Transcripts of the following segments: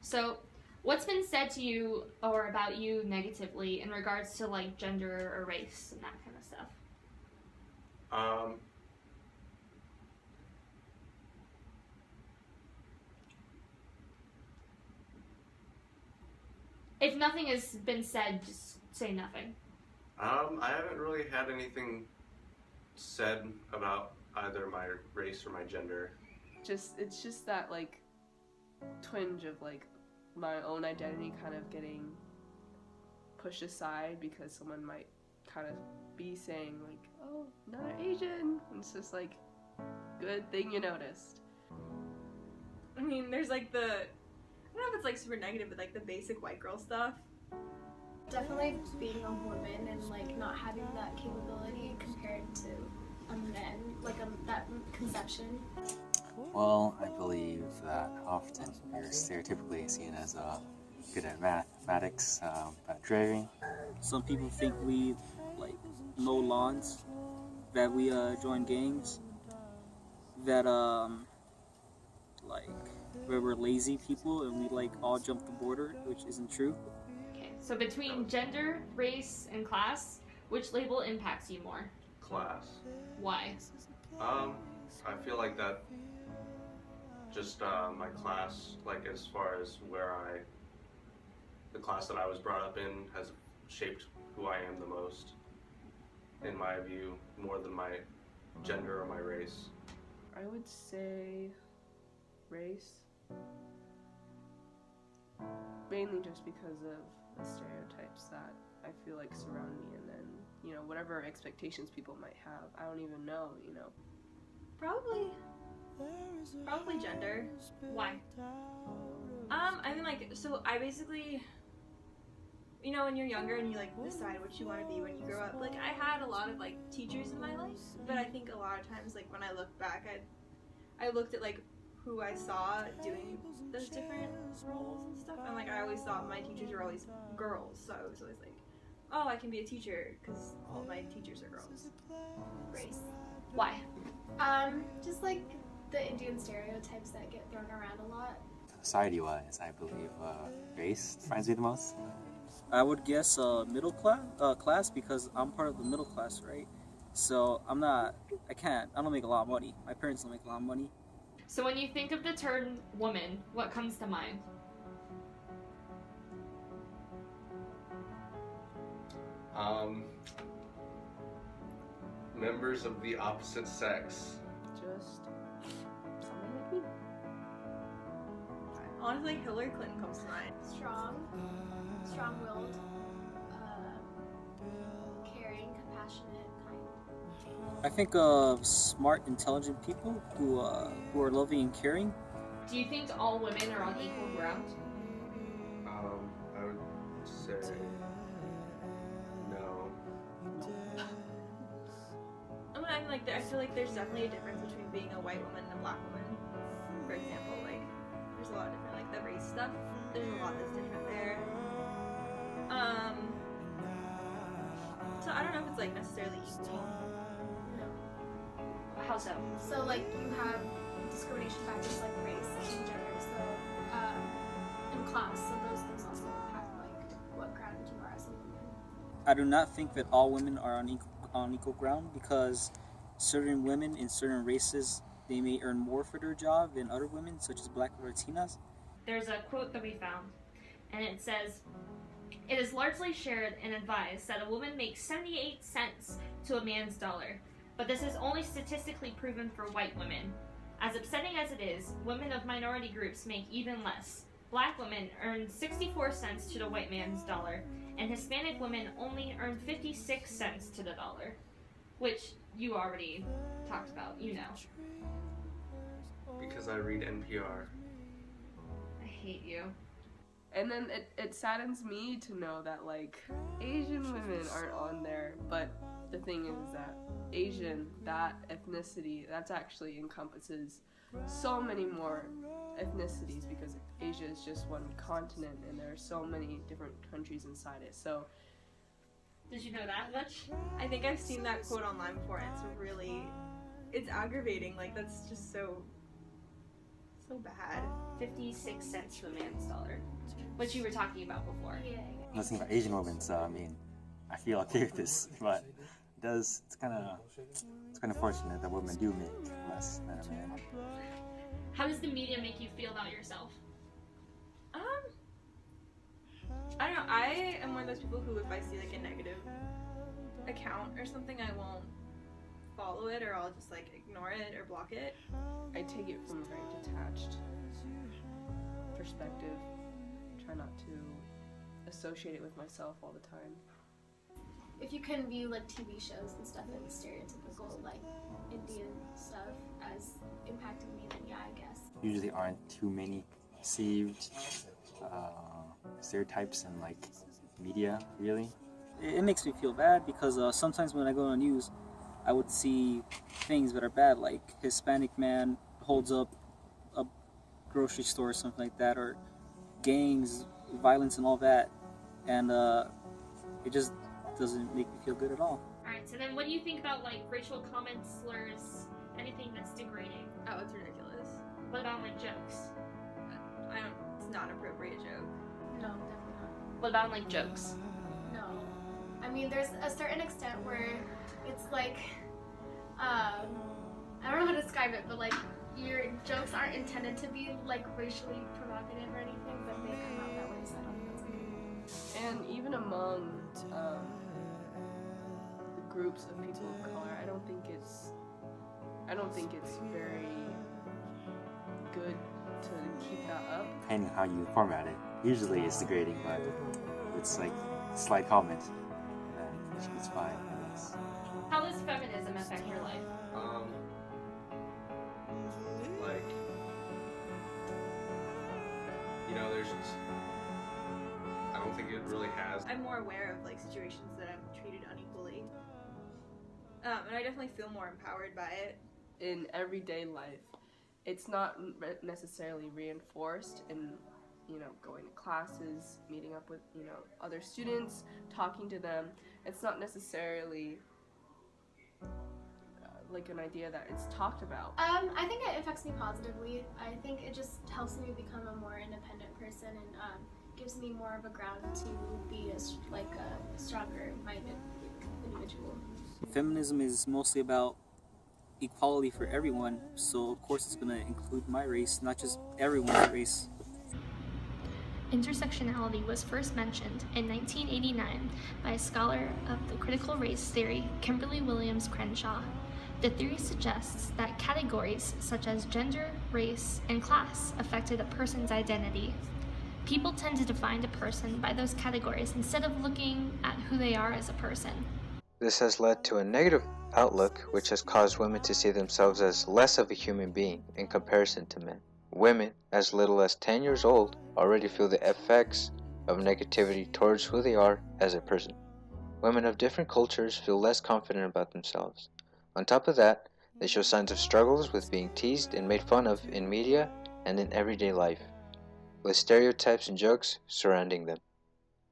So, what's been said to you or about you negatively in regards to like gender or race and that kind of stuff? Um, If nothing has been said, just say nothing. I haven't really had anything said about either my race or my gender. It's just that like twinge of like my own identity kind of getting pushed aside because someone might kind of be saying like, oh, another Asian, and it's just like, good thing you noticed. I mean, there's like I don't know if it's like super negative, but like the basic white girl stuff. Definitely being a woman and like not having that capability compared to a man, like that conception. Well, I believe that often we're stereotypically seen as good at mathematics, at driving. Some people think we like mow lawns, that we join gangs, that like where we're lazy people and we like all jump the border, which isn't true. Okay, so between gender, race, and class, which label impacts you more? Class. Why? I feel like that just my class, like as far as the class that I was brought up in has shaped who I am the most, in my view, more than my gender or my race. I would say race. Mainly just because of the stereotypes that I feel like surround me, and then, you know, whatever expectations people might have. I don't even know, you know. Probably gender. Why? I mean, like, so I basically, you know, when you're younger and you like decide what you want to be when you grow up, like I had a lot of like teachers in my life, but I think a lot of times, like when I look back, I looked at like who I saw doing those different roles and stuff, and like I always thought my teachers were always girls, so I was always like, oh, I can be a teacher because all my teachers are girls. Race. Why? Just like the Indian stereotypes that get thrown around a lot. Society-wise, I believe race defines me the most. I would guess middle class because I'm part of the middle class, right? So I don't make a lot of money. My parents don't make a lot of money. So when you think of the term woman, what comes to mind? Members of the opposite sex. Just someone like me. Honestly, Hillary Clinton comes to mind. Strong-willed, caring, compassionate, kind. I think of smart, intelligent people who are loving and caring. Do you think all women are on equal ground? I would say no. I mean, like, I feel like there's definitely a difference between being a white woman and a black woman. For example, like, there's a lot of different, like, the race stuff. There's a lot that's different there. So I don't know if it's, like, necessarily equal. How so? So like you have discrimination factors like race and gender, so and class, so those things also impact like what ground you are as a woman. I do not think that all women are on equal ground because certain women in certain races, they may earn more for their job than other women, such as black or Latinas. There's a quote that we found, and it says, "It is largely shared and advised that a woman makes 78 cents to a man's dollar, but this is only statistically proven for white women. As upsetting as it is, women of minority groups make even less. Black women earn 64 cents to the white man's dollar, and Hispanic women only earn 56 cents to the dollar," which you already talked about, you know. Because I read NPR. I hate you. And then it saddens me to know that like Asian women aren't on there, but the thing is that Asian, that ethnicity, that's actually encompasses so many more ethnicities because Asia is just one continent and there are so many different countries inside it. So Did you know that much? I think I've seen that quote online before, and it's aggravating. Like, that's just so So bad. 56 cents to a man's dollar, which you were talking about before. Yeah. Listening about Asian women, so I mean, I feel okay with this, but it's kind of fortunate that women do make less than a man. How does the media make you feel about yourself? I don't know. I am one of those people who, if I see like a negative account or something, I won't follow it, or I'll just like ignore it or block it. I take it from a very detached perspective. Try not to associate it with myself all the time. If you can view like TV shows and stuff and stereotypical like Indian stuff as impacting me, then yeah, I guess. Usually aren't too many perceived stereotypes in like media, really. It makes me feel bad because sometimes when I go on the news, I would see things that are bad, like Hispanic man holds up a grocery store or something like that, or gangs, violence and all that, and it just doesn't make me feel good at all. Alright, so then what do you think about like racial comments, slurs, anything that's degrading? Oh, it's ridiculous. What about like jokes? It's not an appropriate joke. No, definitely not. What about like jokes? No. I mean, there's a certain extent where it's like, I don't know how to describe it, but like your jokes aren't intended to be like racially provocative or anything, but they come out that way, so I don't think that's okay. And even among the groups of people of color, I don't think it's very good to keep that up. Depending on how you format it. Usually it's degrading, but it's like a slight comment, then it's fine, I guess. How does feminism affect your life? Like, you know, I don't think it really has. I'm more aware of like situations that I'm treated unequally, and I definitely feel more empowered by it. In everyday life, it's not necessarily reinforced in, going to classes, meeting up with, other students, talking to them. It's not necessarily like an idea that it's talked about. I think it affects me positively. I think it just helps me become a more independent person and gives me more of a ground to be a stronger-minded individual. Feminism is mostly about equality for everyone, so of course it's going to include my race, not just everyone's race. Intersectionality was first mentioned in 1989 by a scholar of the critical race theory, Kimberly Williams Crenshaw. The theory suggests that categories such as gender, race, and class affected a person's identity. People tend to define a person by those categories instead of looking at who they are as a person. This has led to a negative outlook, which has caused women to see themselves as less of a human being in comparison to men. Women, as little as 10 years old, already feel the effects of negativity towards who they are as a person. Women of different cultures feel less confident about themselves. On top of that, they show signs of struggles with being teased and made fun of in media and in everyday life, with stereotypes and jokes surrounding them.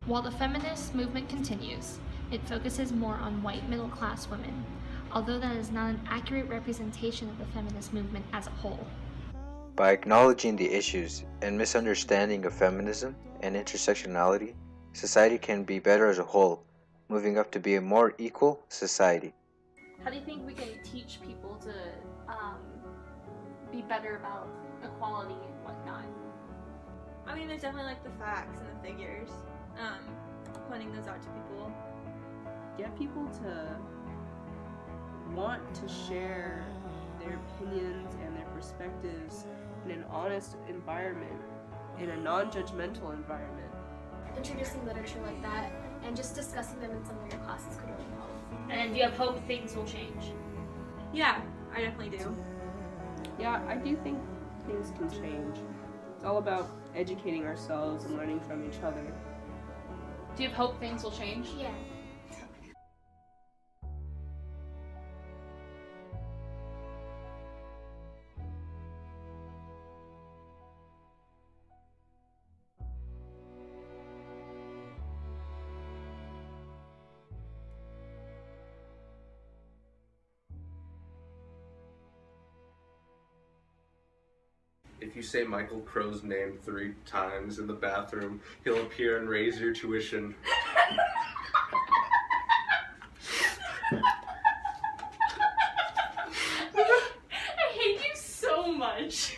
While the feminist movement continues, it focuses more on white middle-class women, although that is not an accurate representation of the feminist movement as a whole. By acknowledging the issues and misunderstanding of feminism and intersectionality, society can be better as a whole, moving up to be a more equal society. How do you think we can teach people to be better about equality and whatnot? I mean, there's definitely like the facts and the figures, pointing those out to people. Get people to want to share their opinions and their perspectives in an honest environment, in a non-judgmental environment. Introducing literature like that and just discussing them in some of your classes could really help. And do you have hope things will change? Yeah, I definitely do. Yeah, I do think things can change. It's all about educating ourselves and learning from each other. Do you have hope things will change? Yeah. If you say Michael Crow's name 3 times in the bathroom, he'll appear and raise your tuition. I hate you so much.